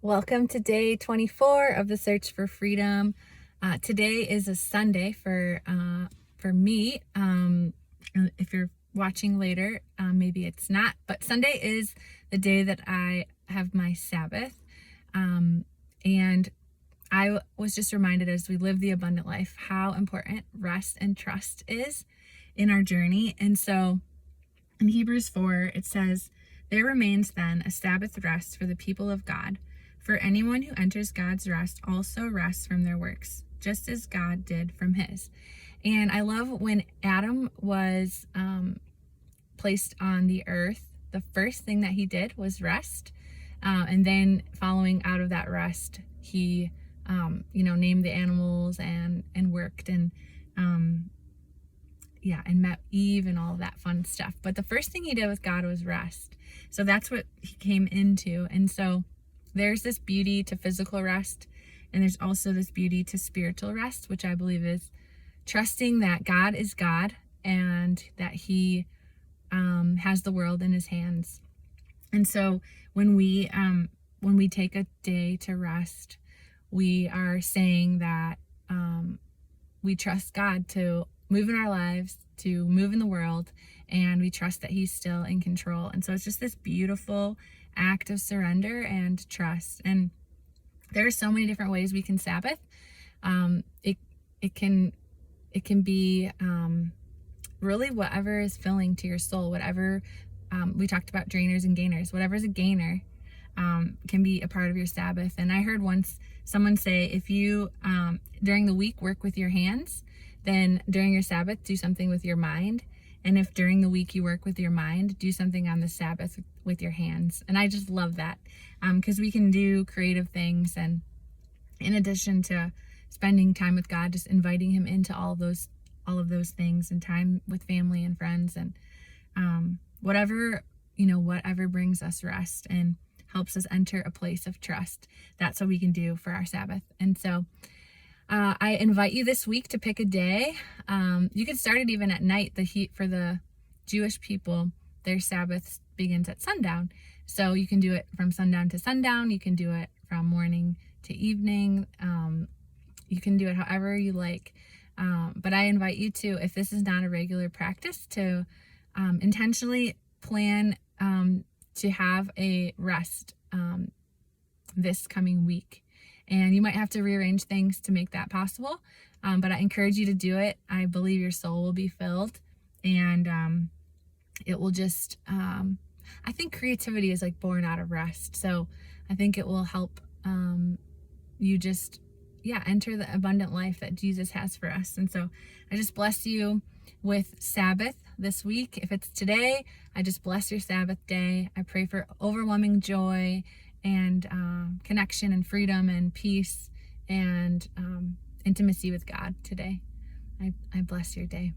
Welcome to day 24 of the Search for Freedom. Today is a Sunday for me. If you're watching later, maybe it's not, but Sunday is the day that I have my Sabbath. And I was just reminded as we live the abundant life how important rest and trust is in our journey. And so in Hebrews 4, it says, "There remains then a Sabbath rest for the people of God. For anyone who enters God's rest also rests from their works, just as God did from his." And I love when Adam was placed on the earth, the first thing that he did was rest. And then following out of that rest, he, named the animals and worked and met Eve and all of that fun stuff. But the first thing he did with God was rest. So that's what he came into. And so there's this beauty to physical rest, and there's also this beauty to spiritual rest, which I believe is trusting that God is God and that he has the world in his hands. And so when we take a day to rest, we are saying that we trust God to move in our lives, to move in the world, and we trust that he's still in control. And so it's just this beautiful act of surrender and trust. And there are so many different ways we can Sabbath. It can be really whatever is filling to your soul, whatever we talked about drainers and gainers. Whatever is a gainer can be a part of your Sabbath. And I heard once someone say, if you during the week work with your hands, then during your Sabbath do something with your mind. And if during the week you work with your mind, do something on the Sabbath with your hands. And I just love that because we can do creative things. And in addition to spending time with God, just inviting him into all of those things, and time with family and friends, and whatever brings us rest and helps us enter a place of trust. That's what we can do for our Sabbath. And so I invite you this week to pick a day. You can start it even at night. For the Jewish people, their Sabbath begins at sundown. So you can do it from sundown to sundown. You can do it from morning to evening. You can do it however you like. But I invite you to, if this is not a regular practice, to intentionally plan to have a rest this coming week. And you might have to rearrange things to make that possible. But I encourage you to do it. I believe your soul will be filled, and it will just, I think creativity is like born out of rest. So I think it will help you just, enter the abundant life that Jesus has for us. And so I just bless you with Sabbath this week. If it's today, I just bless your Sabbath day. I pray for overwhelming joy and connection and freedom and peace and intimacy with God today. I bless your day.